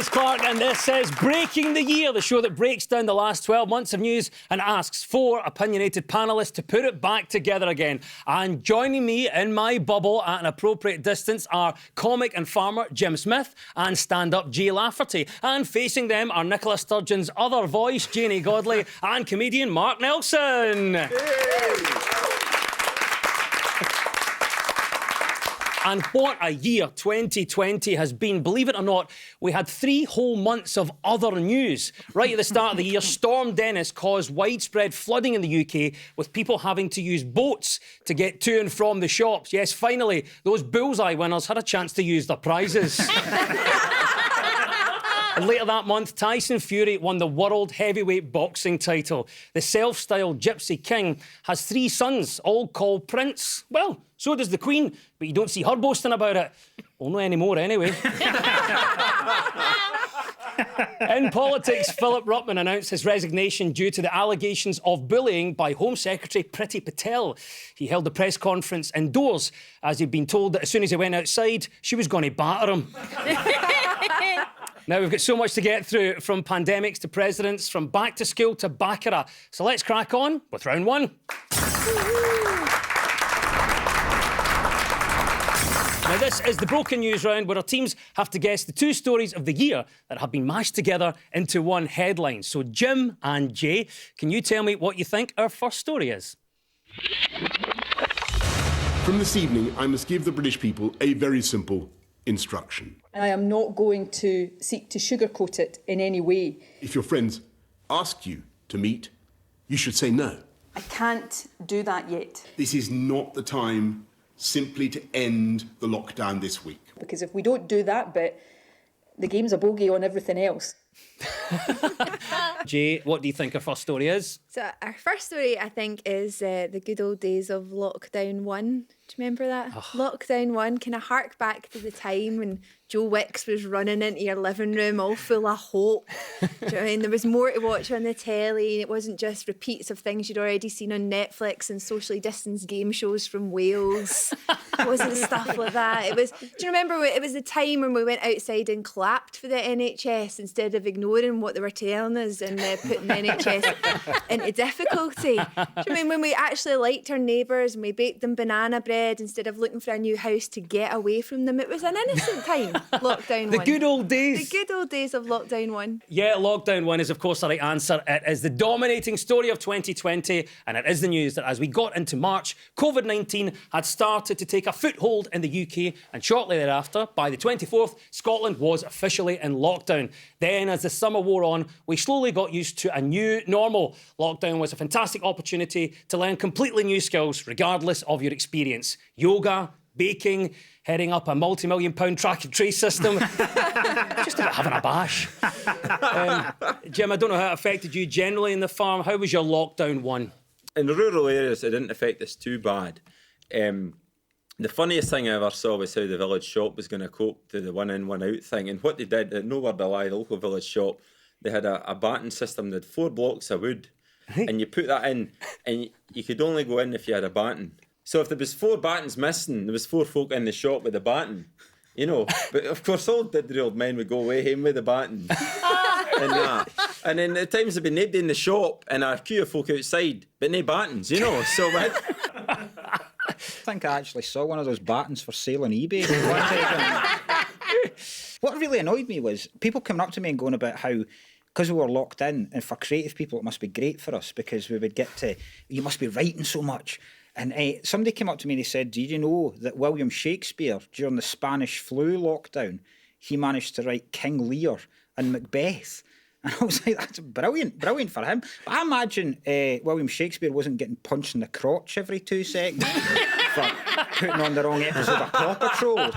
Liz Clark, and this is Breaking the Year, the show that breaks down the last 12 months of news and asks 4 opinionated panellists to put it back together again. And joining me in my bubble at an appropriate distance are comic and farmer Jim Smith and stand-up Jay Lafferty. And facing them are Nicola Sturgeon's other voice, Janie Godley, and comedian Mark Nelson. Hey. And what a year 2020 has been. Believe it or not, we had 3 whole months of other news. Right at the start of the year, Storm Dennis caused widespread flooding in the UK, with people having to use boats to get to and from the shops. Yes, finally, those bullseye winners had a chance to use their prizes. And later that month, Tyson Fury won the World Heavyweight Boxing title. The self-styled Gypsy King has 3 sons, all called Prince. Well, so does the Queen, but you don't see her boasting about it. Well, not anymore, anyway. In politics, Philip Ruttman announced his resignation due to the allegations of bullying by Home Secretary Priti Patel. He held a press conference indoors, as he'd been told that as soon as he went outside, she was going to batter him. Now, we've got so much to get through, from pandemics to presidents, from back to school to baccarat. So let's crack on with round 1. Now, this is the Broken News round, where our teams have to guess the 2 stories of the year that have been mashed together into one headline. So, Jim and Jay, can you tell me what you think our first story is? From this evening, I must give the British people a very simple instruction. I am not going to seek to sugarcoat it in any way. If your friends ask you to meet, you should say no. I can't do that yet. This is not the time simply to end the lockdown this week. Because if we don't do that bit, the game's a bogey on everything else. Jay, what do you think our first story is? So our first story, I think, is the good old days of Lockdown 1. Do you remember that? Lockdown 1, kind of hark back to the time when Joe Wicks was running into your living room all full of hope. Do you know what I mean? There was more to watch on the telly, and it wasn't just repeats of things you'd already seen on Netflix and socially distanced game shows from Wales. It wasn't stuff like that. It was. Do you remember? It was the time when we went outside and clapped for the NHS instead of ignoring what they were telling us and putting the NHS into difficulty. Do you know what I mean? When we actually liked our neighbours and we baked them banana bread instead of looking for a new house to get away from them. It was an innocent time. Lockdown 1. The good old days. The good old days of Lockdown 1. Yeah, Lockdown 1 is, of course, the right answer. It is the dominating story of 2020, and it is the news that as we got into March, COVID-19 had started to take a foothold in the UK, and shortly thereafter, by the 24th, Scotland was officially in lockdown. Then, as the summer wore on, we slowly got used to a new normal. Lockdown was a fantastic opportunity to learn completely new skills, regardless of your experience. Yoga, baking, heading up a multi-million-pound track and trace system. Just about having a bash. Jim, I don't know how it affected you generally in the farm. How was your Lockdown 1? In the rural areas, it didn't affect us too bad. The funniest thing I ever saw was how the village shop was going to cope to the one-in, one-out thing. And what they did, no word of lie, the local village shop, they had a batting system. They had 4 blocks of wood. And you put that in, and you could only go in if you had a batten. So if there was 4 battens missing, there was 4 folk in the shop with a batten, you know. But of course, all the old men would go away home with the batten. And then at times there'd be nobody in the shop and a queue of folk outside, but no battens, you know. So I think I actually saw one of those battens for sale on eBay. What really annoyed me was people coming up to me and going about how, because we were locked in, and for creative people it must be great for us because we would get to, you must be writing so much. And somebody came up to me and he said, did you know that William Shakespeare, during the Spanish flu lockdown, he managed to write King Lear and Macbeth? And I was like, that's brilliant for him. But I imagine William Shakespeare wasn't getting punched in the crotch every 2 seconds for putting on the wrong episode of Paw Patrol.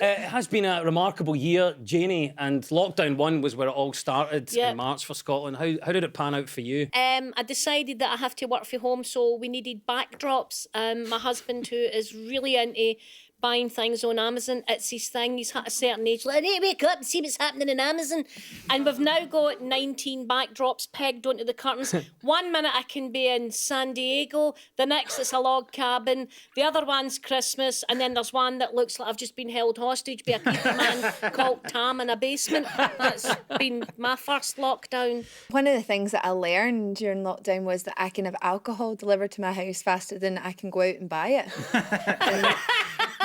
It has been a remarkable year, Janie, and Lockdown 1 was where it all started in March for Scotland. How did it pan out for you? I decided that I have to work from home, so we needed backdrops. My husband, who is really into buying things on Amazon. It's his thing. He's at a certain age. Like, I need to wake up and see what's happening in Amazon. And we've now got 19 backdrops pegged onto the curtains. 1 minute I can be in San Diego. The next it's a log cabin. The other one's Christmas. And then there's one that looks like I've just been held hostage by a creepy man called Tam in a basement. That's been my first lockdown. One of the things that I learned during lockdown was that I can have alcohol delivered to my house faster than I can go out and buy it. And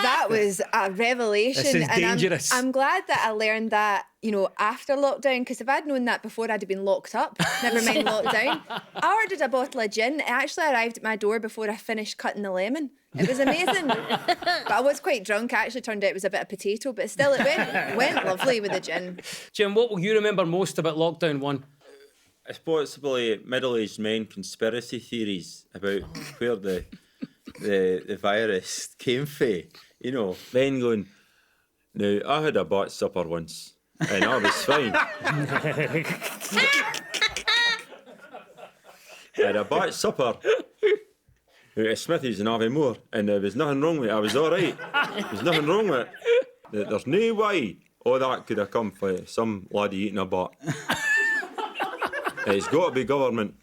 that was a revelation. This is and dangerous. I'm glad that I learned that, after lockdown, because if I'd known that before, I'd have been locked up, never mind lockdown. I ordered a bottle of gin. It actually arrived at my door before I finished cutting the lemon. It was amazing. But I was quite drunk. It actually turned out it was a bit of potato, but still it went lovely with the gin. Jim, what will you remember most about lockdown 1? It's possibly middle-aged men conspiracy theories about where the virus came from. Men going, now, I had a bat supper once, and I was fine. I had a bat supper at Smithy's in Aviemore, and there was nothing wrong with it. I was all right. There was nothing wrong with it. There's no way all that could have come from some laddie eating a bat. It's got to be government.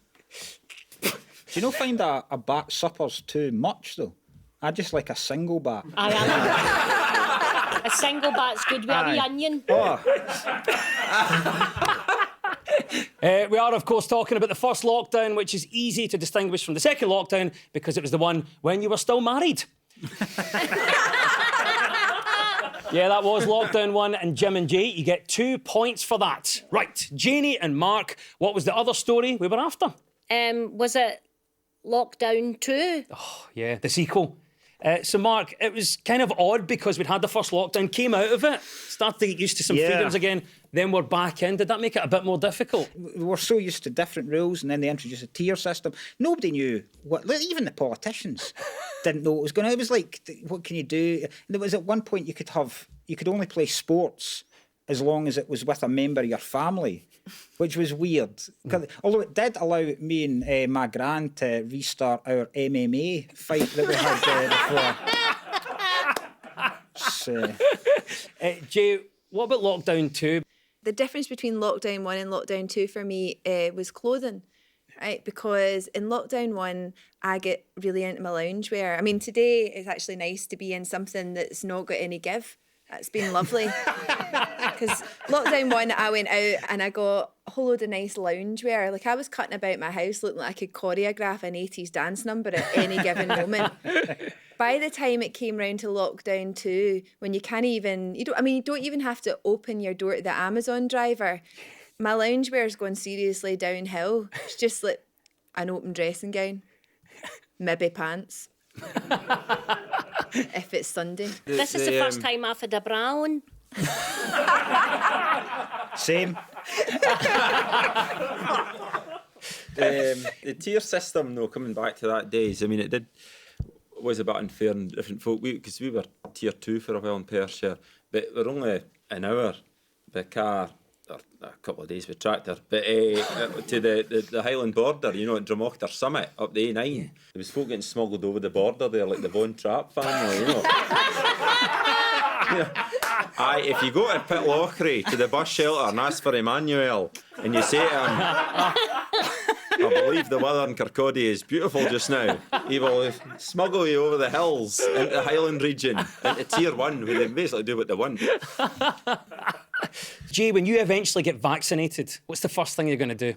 Do you not find a bat supper's too much, though? I just like a single bat. A single bat's good with a wee onion. Oh, We are, of course, talking about the first lockdown, which is easy to distinguish from the second lockdown because it was the one when you were still married. Yeah, that was lockdown 1, and Jim and Jay, you get 2 points for that. Right, Janie and Mark, what was the other story we were after? Was it Lockdown 2? Yeah, the sequel. So, Mark, it was kind of odd because we'd had the first lockdown, came out of it, started to get used to some Yeah. freedoms again, then we're back in. Did that make it a bit more difficult? we were so used to different rules, and then they introduced a tier system. Nobody knew what. Even the politicians didn't know what was going on. It was like, what can you do? There was at one point you could only play sports as long as it was with a member of your family, which was weird. Although it did allow me and my gran to restart our MMA fight that we had before. So, Jay, what about lockdown 2? The difference between lockdown 1 and lockdown 2 for me was clothing, right? Because in lockdown 1, I get really into my loungewear. I mean, today it's actually nice to be in something that's not got any give. That's been lovely. Because lockdown 1, I went out and I got a whole load of nice loungewear. Like, I was cutting about my house looking like I could choreograph an 80s dance number at any given moment. By the time it came round to lockdown 2, when you can't even, you don't even have to open your door to the Amazon driver. My loungewear's going seriously downhill. It's just like an open dressing gown, maybe pants. If it's Sunday. This is the first time I've had a bra on. same. The tier system, though, coming back to that days, I mean, it was a bit unfair in different folk, because we were tier 2 for a while in Perthshire, but we're only an hour by car, or a couple of days with tractor, but to the Highland border, at Drumochter Summit, up the A9. There was folk getting smuggled over the border there, like the Von Trapp family, If you go to Pitlochry, to the bus shelter, and ask for Emmanuel, and you say to him, I believe the weather in Kirkcaldy is beautiful just now, he will smuggle you over the hills into the Highland region, into tier 1, where they basically do what they want. Jay, when you eventually get vaccinated, what's the first thing you're going to do?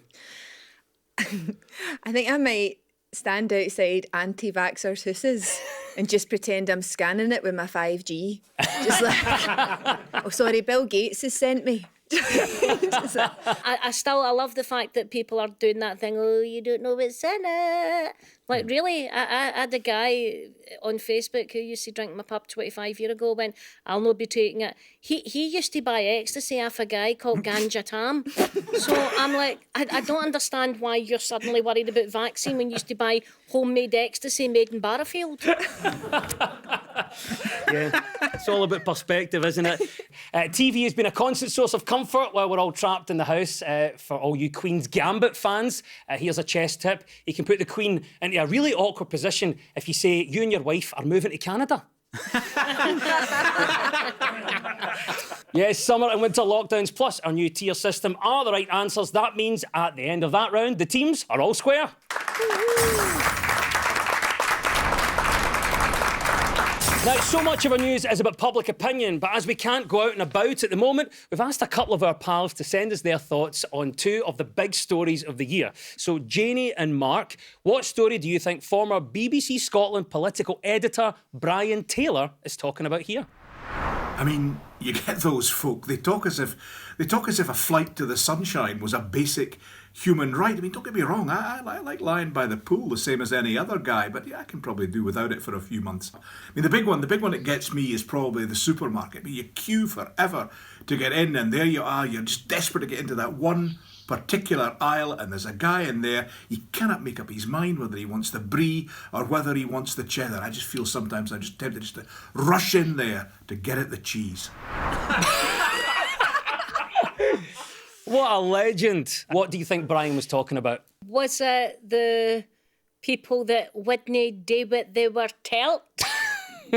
I think I might stand outside anti-vaxxers' houses and just pretend I'm scanning it with my 5G. Just like, oh, sorry, Bill Gates has sent me. I love the fact that people are doing that thing. Oh, you don't know what's in it. Like, really, I had a guy on Facebook who used to drink my pub 25 years ago. Went, I'll not be taking it. He used to buy ecstasy off a guy called Ganja Tam. So I'm like, I don't understand why you're suddenly worried about vaccine when you used to buy homemade ecstasy made in Barrafield. Yeah, it's all about perspective, isn't it? TV has been a constant source of comfort while we're all trapped in the house. For all you Queen's Gambit fans, here's a chess tip. You can put the Queen into a really awkward position if you say you and your wife are moving to Canada. Yes, summer and winter lockdowns plus our new tier system are the right answers. That means at the end of that round, the teams are all square. Now, so much of our news is about public opinion, but as we can't go out and about at the moment, we've asked a couple of our pals to send us their thoughts on two of the big stories of the year. So, Janie and Mark, what story do you think former BBC Scotland political editor Brian Taylor is talking about here? I mean, you get those folk. They talk as if a flight to the sunshine was a basic human right. I mean, don't get me wrong. I like lying by the pool the same as any other guy, but yeah, I can probably do without it for a few months. I mean, the big one that gets me is probably the supermarket. I mean, you queue forever to get in, and there you are. You're just desperate to get into that one particular aisle, and there's a guy in there. He cannot make up his mind whether he wants the brie or whether he wants the cheddar. I just feel sometimes I'm just tempted just to rush in there to get at the cheese. What a legend. What do you think Brian was talking about? Was it the people that wouldn't do what they were told?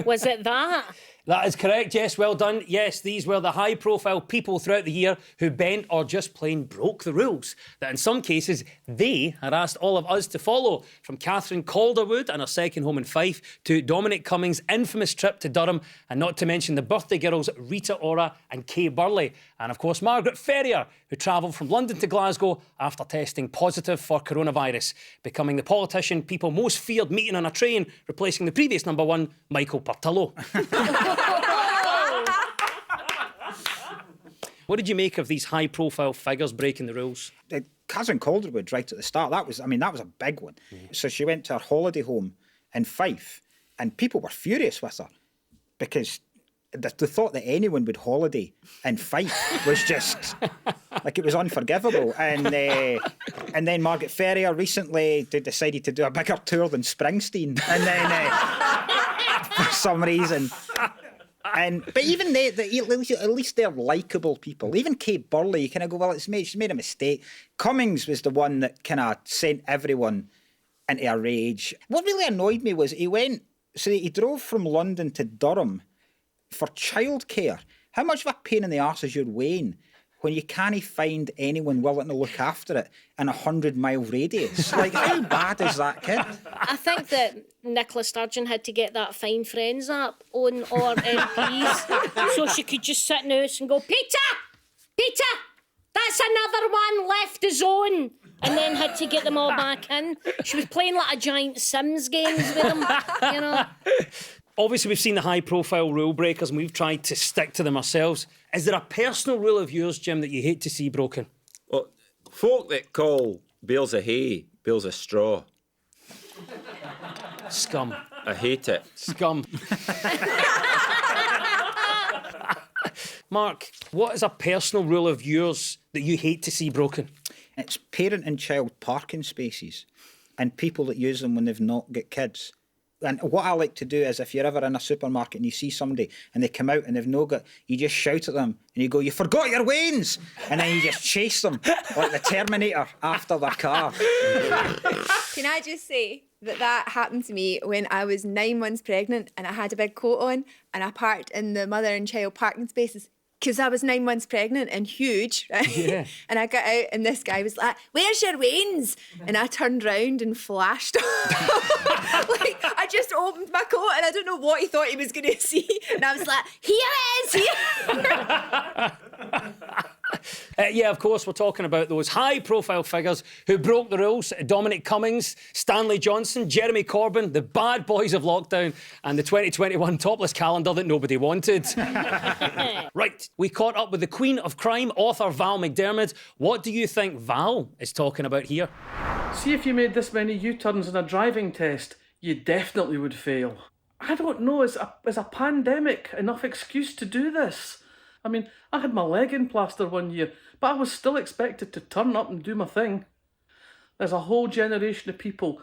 Was it that? That is correct, yes, well done. Yes, these were the high-profile people throughout the year who bent or just plain broke the rules that in some cases they had asked all of us to follow. From Catherine Calderwood and her second home in Fife to Dominic Cummings' infamous trip to Durham, and not to mention the birthday girls Rita Ora and Kay Burley. And of course Margaret Ferrier, who travelled from London to Glasgow after testing positive for coronavirus, becoming the politician people most feared meeting on a train, replacing the previous number one, Michael Portillo. What did you make of these high-profile figures breaking the rules? Catherine Calderwood, right at the start, that was a big one. So she went to her holiday home in Fife, and people were furious with her because the thought that anyone would holiday in Fife was just like it was unforgivable. And then Margaret Ferrier recently decided to do a bigger tour than Springsteen, and then for some reason. But even they, at least they're likeable people. Even Kate Burley, you kind of go, well, she's made a mistake. Cummings was the one that kind of sent everyone into a rage. What really annoyed me was he drove from London to Durham for childcare. How much of a pain in the arse is your weighing when you can't find anyone willing to look after it in a 100-mile radius? Like, how bad is that kid? I think that Nicola Sturgeon had to get that Find Friends app on all MPs so she could just sit in the house and go, Peter, that's another one left the zone. And then had to get them all back in. She was playing like a giant Sims games with them, you know. Obviously, we've seen the high-profile rule breakers and we've tried to stick to them ourselves. Is there a personal rule of yours, Jim, that you hate to see broken? Well, folk that call bales of hay bales of straw. Scum. I hate it. Scum. Mark, what is a personal rule of yours that you hate to see broken? It's parent and child parking spaces and people that use them when they've not got kids. And what I like to do is if you're ever in a supermarket and you see somebody and they come out and they've no got, you just shout at them and you go, you forgot your wains! And then you just chase them like the Terminator after their car. Can I just say that happened to me when I was 9 months pregnant and I had a big coat on and I parked in the mother and child parking spaces because I was 9 months pregnant and huge, right? Yeah. And I got out and this guy was like, where's your wains? And I turned round and flashed. Like, I just opened my coat and I don't know what he thought he was going to see. And I was like, here it is, here. Yeah, of course, we're talking about those high-profile figures who broke the rules. Dominic Cummings, Stanley Johnson, Jeremy Corbyn, the bad boys of lockdown, and the 2021 topless calendar that nobody wanted. Right, we caught up with the Queen of Crime, author Val McDermid. What do you think Val is talking about here? See, if you made this many U-turns in a driving test, you definitely would fail. I don't know, is a pandemic enough excuse to do this? I mean, I had my leg in plaster one year, but I was still expected to turn up and do my thing. There's a whole generation of people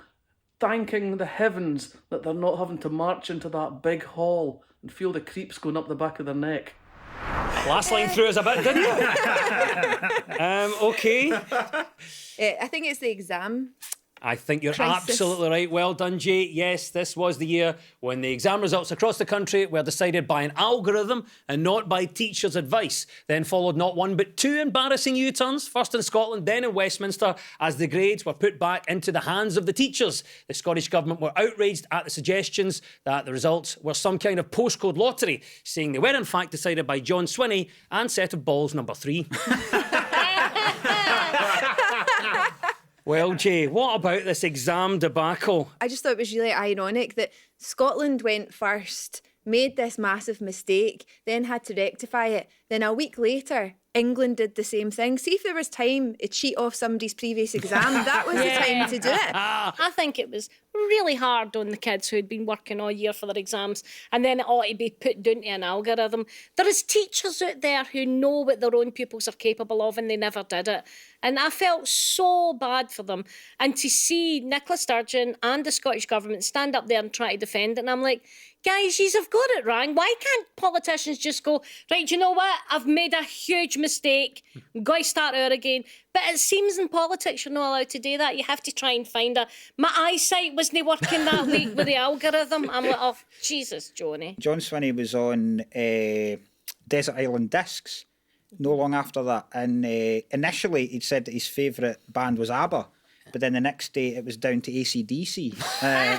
thanking the heavens that they're not having to march into that big hall and feel the creeps going up the back of their neck. Last line through us a bit, didn't it? Okay. I think it's the exam I think you're Crisis. absolutely right. Well done, Jay. Yes, this was the year when the exam results across the country were decided by an algorithm and not by teachers' advice. Then followed not one but two embarrassing U-turns, first in Scotland, then in Westminster, as the grades were put back into the hands of the teachers. The Scottish Government were outraged at the suggestions that the results were some kind of postcode lottery, saying they were in fact decided by John Swinney and set of balls number 3. Well, Jay, what about this exam debacle? I just thought it was really ironic that Scotland went first, made this massive mistake, then had to rectify it. Then a week later, England did the same thing. See if there was time to cheat off somebody's previous exam. That was the time to do it. I think it was really hard on the kids who had been working all year for their exams, and then it ought to be put down to an algorithm. There is teachers out there who know what their own pupils are capable of, and they never did it. And I felt so bad for them. And to see Nicola Sturgeon and the Scottish Government stand up there and try to defend it, and I'm like, guys, you've got it wrong. Why can't politicians just go, right, you know what? I've made a huge mistake. I'm going to start out again. But it seems in politics you're not allowed to do that. You have to try and find my eyesight wasn't working that week with the algorithm. I'm like, oh, Jesus, Johnny. John Swinney was on Desert Island Discs no long after that. And initially he'd said that his favourite band was ABBA. But then the next day it was down to AC/DC.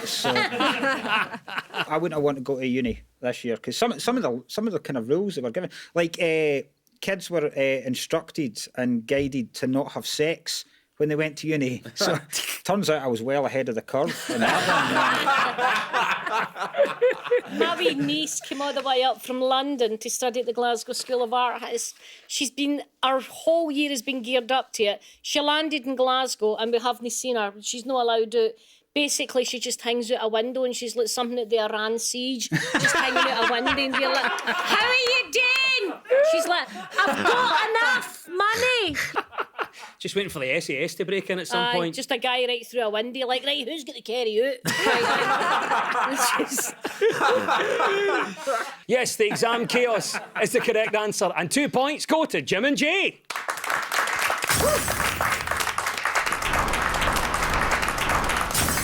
So I wouldn't want to go to uni this year because some of the kind of rules that were given, like kids were instructed and guided to not have sex when they went to uni. So turns out I was well ahead of the curve in that one. My wee niece came all the way up from London to study at the Glasgow School of Art. Our whole year has been geared up to it. She landed in Glasgow and we haven't seen her. She's not allowed out. Basically, she just hangs out a window and she's like something at the Iran siege, just hanging out a window and we're like, how are you doing? She's like, I've got enough money. Just waiting for the SAS to break in at some point. Just a guy right through a window, like, right, who's going to carry you out? Yes, the exam chaos is the correct answer. And 2 points go to Jim and Jay.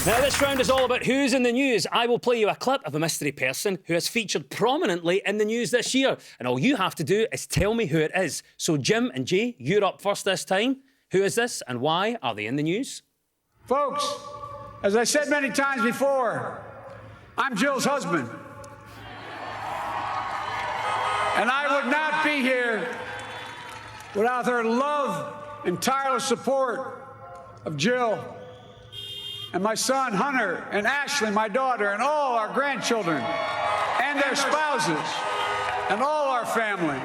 Now, this round is all about who's in the news. I will play you a clip of a mystery person who has featured prominently in the news this year. And all you have to do is tell me who it is. So, Jim and Jay, you're up first this time. Who is this and why are they in the news? Folks, as I said many times before, I'm Jill's husband. And I would not be here without her love and tireless support of Jill and my son, Hunter, and Ashley, my daughter, and all our grandchildren, and their spouses, and all our family.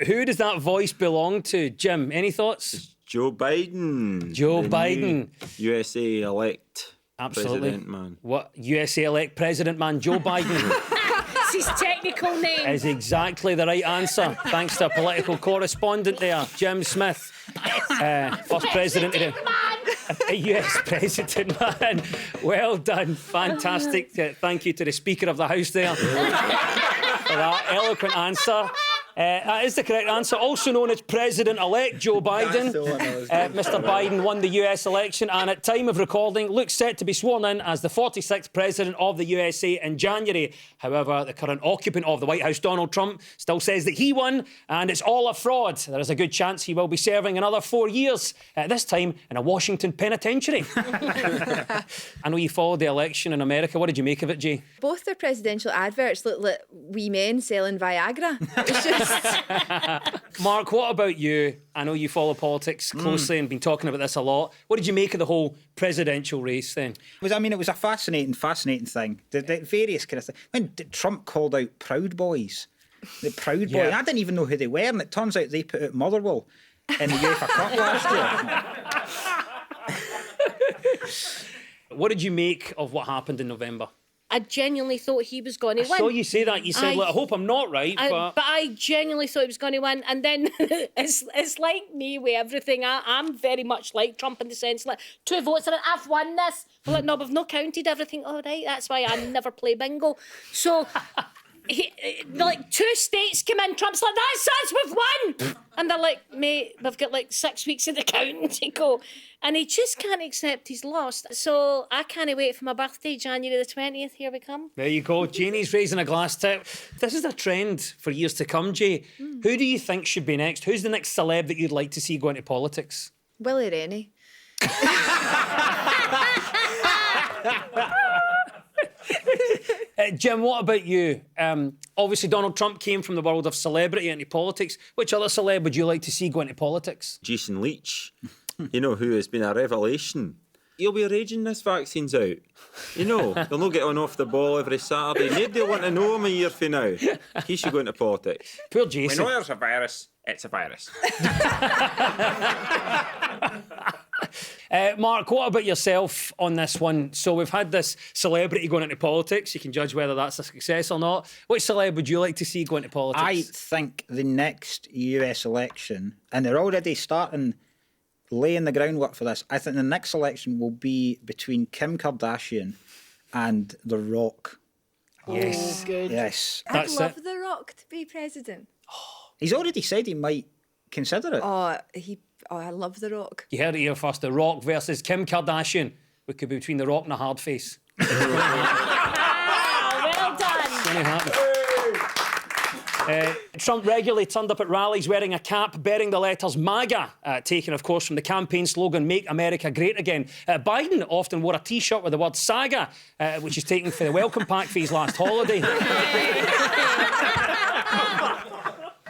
Who does that voice belong to? Jim, any thoughts? Joe Biden. Joe the Biden. new USA elect Absolutely. president, man. What? USA elect president, man. Joe Biden That's his technical name. is exactly the right answer. Thanks to a political correspondent there, Jim Smith. First president of a US president, man. Well done. Fantastic. Thank you to the Speaker of the House there for that eloquent answer. That is the correct answer. Also known as President-elect Joe Biden. Mr. Biden won the US election and at time of recording looks set to be sworn in as the 46th President of the USA in January. However, the current occupant of the White House, Donald Trump, still says that he won and it's all a fraud. There is a good chance he will be serving another 4 years, this time in a Washington penitentiary. I know you followed the election in America. What did you make of it, Jay? Both their presidential adverts look like wee men selling Viagra. It's just... Mark, what about you? I know you follow politics closely and been talking about this a lot. What did you make of the whole presidential race then? It was a fascinating thing. The various kind of things. When Trump called out Proud Boys, the Proud Boys, Yeah. I didn't even know who they were, and it turns out they put out Motherwell in the UEFA Cup last year. What did you make of what happened in November? I genuinely thought he was going to win. I saw you say that. You said, "Look, I hope I'm not right," but I genuinely thought he was going to win. And then it's like me with everything. I'm very much like Trump in the sense, like, 2 votes and I've won this. But like, no, we've not counted everything. All right, that's why I never play bingo. So like 2 states come in, Trump's like, that's us, we've won! And they're like, mate, we've got like 6 weeks of the counting to go. And he just can't accept he's lost. So I can't wait for my birthday, January the 20th. Here we come. There you go. Janie's raising a glass tip. This is a trend for years to come, Jay. Who do you think should be next? Who's the next celeb that you'd like to see go into politics? Willie Rennie. Jim, what about you? Obviously, Donald Trump came from the world of celebrity into politics. Which other celeb would you like to see go into politics? Jason Leitch, you know, who has been a revelation. He'll be raging this vaccine's out. You know, he'll not get on off the ball every Saturday. Nobody will want to know him a year from now. He should go into politics. Poor We Jason. know there's a virus. It's a virus. Mark, what about yourself on this one? So we've had this celebrity going into politics. You can judge whether that's a success or not. Which celeb would you like to see go into politics? I think the next US election, and they're already starting laying the groundwork for this, I think the next election will be between Kim Kardashian and The Rock. Yes. Good. Yes. That's I'd love it. The Rock to be president. He's already said he might consider it. I love The Rock. You heard it here first. The Rock versus Kim Kardashian. We could be between The Rock and a hard face. Ah, well done. Gonna happen. Trump regularly turned up at rallies wearing a cap bearing the letters MAGA, taken, of course, from the campaign slogan, Make America Great Again. Biden often wore a T-shirt with the word SAGA, which is taken for the welcome pack for his last holiday.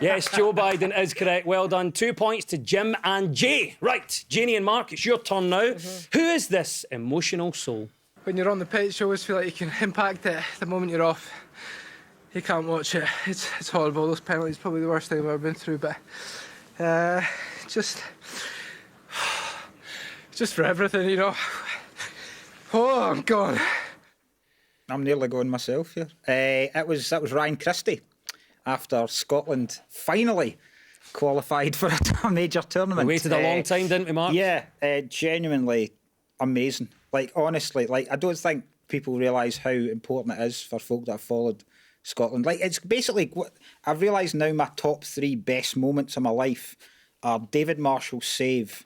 Yes, Joe Biden is correct. Well done. 2 points to Jim and Jay. Right, Janie and Mark, it's your turn now. Who is this emotional soul? When you're on the pitch, you always feel like you can impact it. The moment you're off, you can't watch it. It's horrible. Those penalties probably the worst thing I've ever been through. But just for everything, you know. Oh, I'm gone. I'm nearly going myself here. That was Ryan Christie after Scotland finally qualified for a major tournament. We waited a long time, didn't we, Mark? Yeah, genuinely amazing. Like, honestly, like I don't think people realise how important it is for folk that have followed Scotland. Like, it's basically, I've realised now my top 3 best moments of my life are David Marshall's save,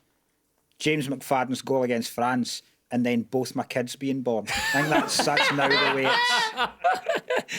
James McFadden's goal against France, and then both my kids being born. I think that's now the way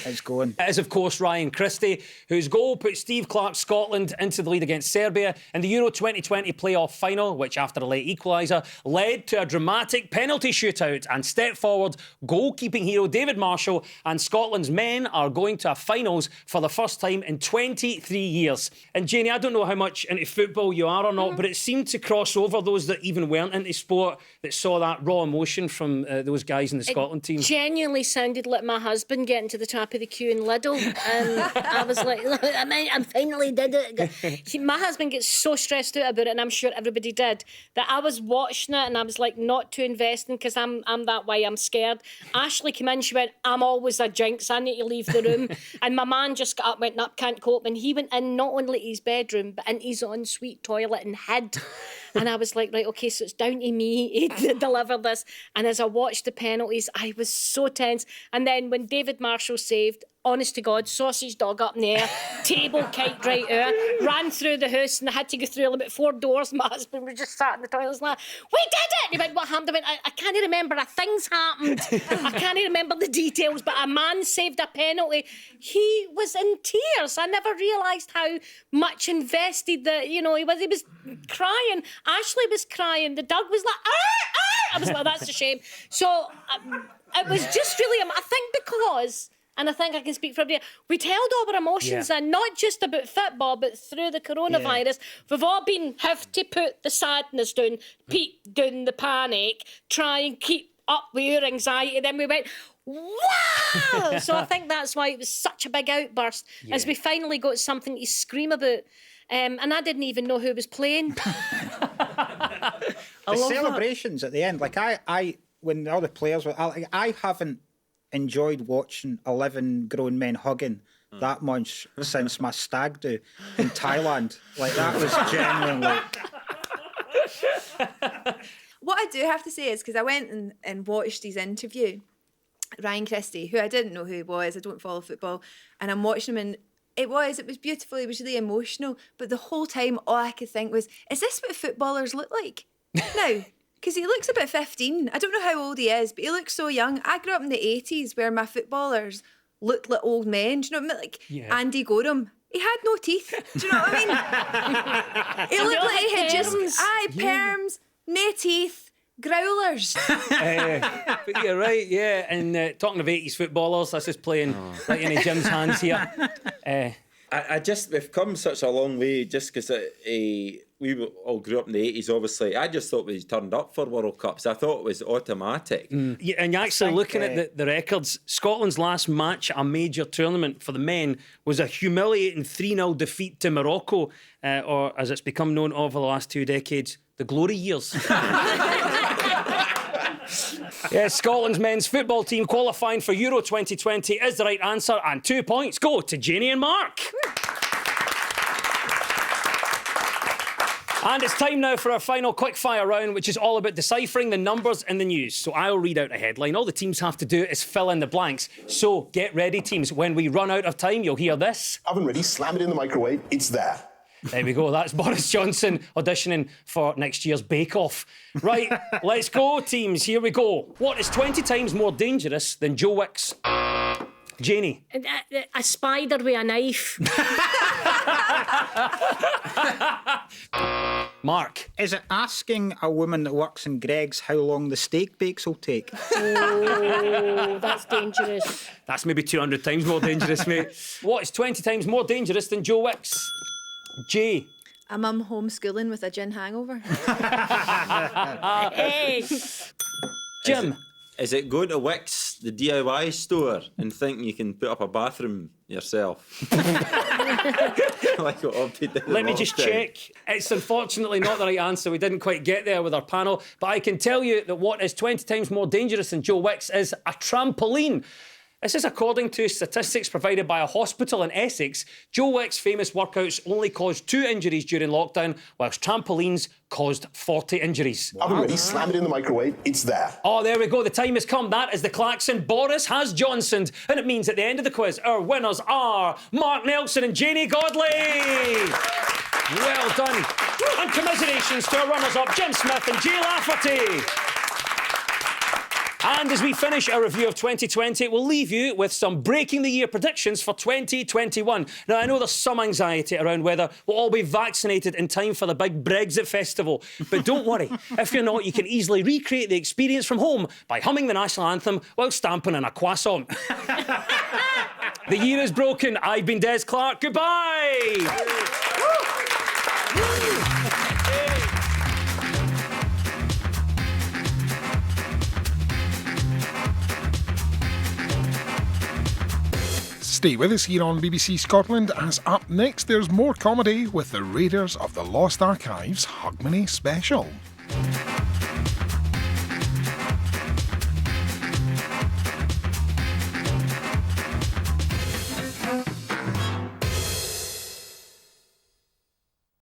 it's going. It is, of course, Ryan Christie, whose goal put Steve Clarke's Scotland into the lead against Serbia in the Euro 2020 playoff final, which, after a late equaliser, led to a dramatic penalty shootout. And step forward, goalkeeping hero David Marshall and Scotland's men are going to a finals for the first time in 23 years. And Janie, I don't know how much into football you are or not, but it seemed to cross over those that even weren't into sport that saw that raw emotion from those guys in the Scotland team. Genuinely sounded like my husband getting to the top of the queue in Lidl. And I was like, I finally did it. See, my husband gets so stressed out about it, and I'm sure everybody did, that I was watching it and I was like, not too investing because I'm that way, I'm scared. Ashley came in, she went, I'm always a jinx, I need to leave the room. And my man just got up, went, nope, can't cope. And he went in not only his bedroom, but in his ensuite toilet and hid. And I was like, right, okay, so it's down to me to deliver this. And as I watched the penalties, I was so tense. And then when David Marshall saved, honest to God, sausage dog up in the air, table kite right out, ran through the house, and I had to go through about 4 doors. My husband was just sat in the toilet and like, we did it! And he went, what happened? I went, I can't remember, things happened. I can't remember the details, but a man saved a penalty. He was in tears. I never realised how much invested he was crying. Ashley was crying. The dog was like, arr, arr. I was like, that's a shame. So it was just really, I think because... And I think I can speak for everybody. We'd held all our emotions in, not just about football, but through the coronavirus. We've all have to put the sadness down, peep down the panic, try and keep up with your anxiety. Then we went, wow! So I think that's why it was such a big outburst, as we finally got something to scream about. And I didn't even know who was playing. The celebrations at the end, like I when all the players were, I haven't enjoyed watching 11 grown men hugging that much since my stag do in Thailand. Like, that was genuinely... What I do have to say is, because I went and watched his interview, Ryan Christie, who I didn't know who he was. I don't follow football, and I'm watching him, and it was beautiful. It was really emotional. But the whole time, all I could think was, is this what footballers look like now? Because he looks about 15. I don't know how old he is, but he looks so young. I grew up in the 80s where my footballers looked like old men. Do you know what I mean? Like Andy Gorham. He had no teeth. Do you know what I mean? He looked like he had just perms, no teeth, growlers. But you're right, yeah. And talking of 80s footballers, this is playing right into Jim's hands here. We've come such a long way just because we all grew up in the 80s, obviously. I just thought we turned up for World Cups. I thought it was automatic. Yeah, and you're actually looking at the records. Scotland's last match at a major tournament for the men was a humiliating 3-0 defeat to Morocco, or as it's become known over the last 2 decades, the glory years. Yes, Scotland's men's football team qualifying for Euro 2020 is the right answer, and 2 points go to Janie and Mark. And it's time now for our final quickfire round, which is all about deciphering the numbers in the news. So I'll read out a headline. All the teams have to do is fill in the blanks. So get ready, teams. When we run out of time, you'll hear this. Oven ready, slam it in the microwave, it's there. There we go. That's Boris Johnson auditioning for next year's Bake Off. Right, let's go, teams. Here we go. What is 20 times more dangerous than Joe Wicks? Janie. A spider with a knife. Mark. Is it asking a woman that works in Greggs how long the steak bakes will take? Oh, that's dangerous. That's maybe 200 times more dangerous, mate. What is 20 times more dangerous than Joe Wicks? Jay. A mum homeschooling with a gin hangover. Hey. Jim. Is it going to Wix, the DIY store, and thinking you can put up a bathroom yourself? Like what Opti did. Let me just check. It's unfortunately not the right answer. We didn't quite get there with our panel. But I can tell you that what is 20 times more dangerous than Joe Wicks is a trampoline. This is according to statistics provided by a hospital in Essex. Joe Wicks' famous workouts only caused 2 injuries during lockdown, whilst trampolines caused 40 injuries. Oven ready, slam it in the microwave, it's there. Oh, there we go. The time has come. That is the klaxon. Boris has Johnsoned. And it means at the end of the quiz, our winners are Mark Nelson and Janie Godley. Well done. And commiserations to our runners-up, Jim Smith and Jay Lafferty. And as we finish our review of 2020, we'll leave you with some breaking the year predictions for 2021. Now, I know there's some anxiety around whether we'll all be vaccinated in time for the big Brexit festival. But don't worry, if you're not, you can easily recreate the experience from home by humming the national anthem while stamping in a croissant. The year is broken. I've been Des Clark. Goodbye! Stay with us here on BBC Scotland, as up next there's more comedy with the Raiders of the Lost Archives Hogmanay special.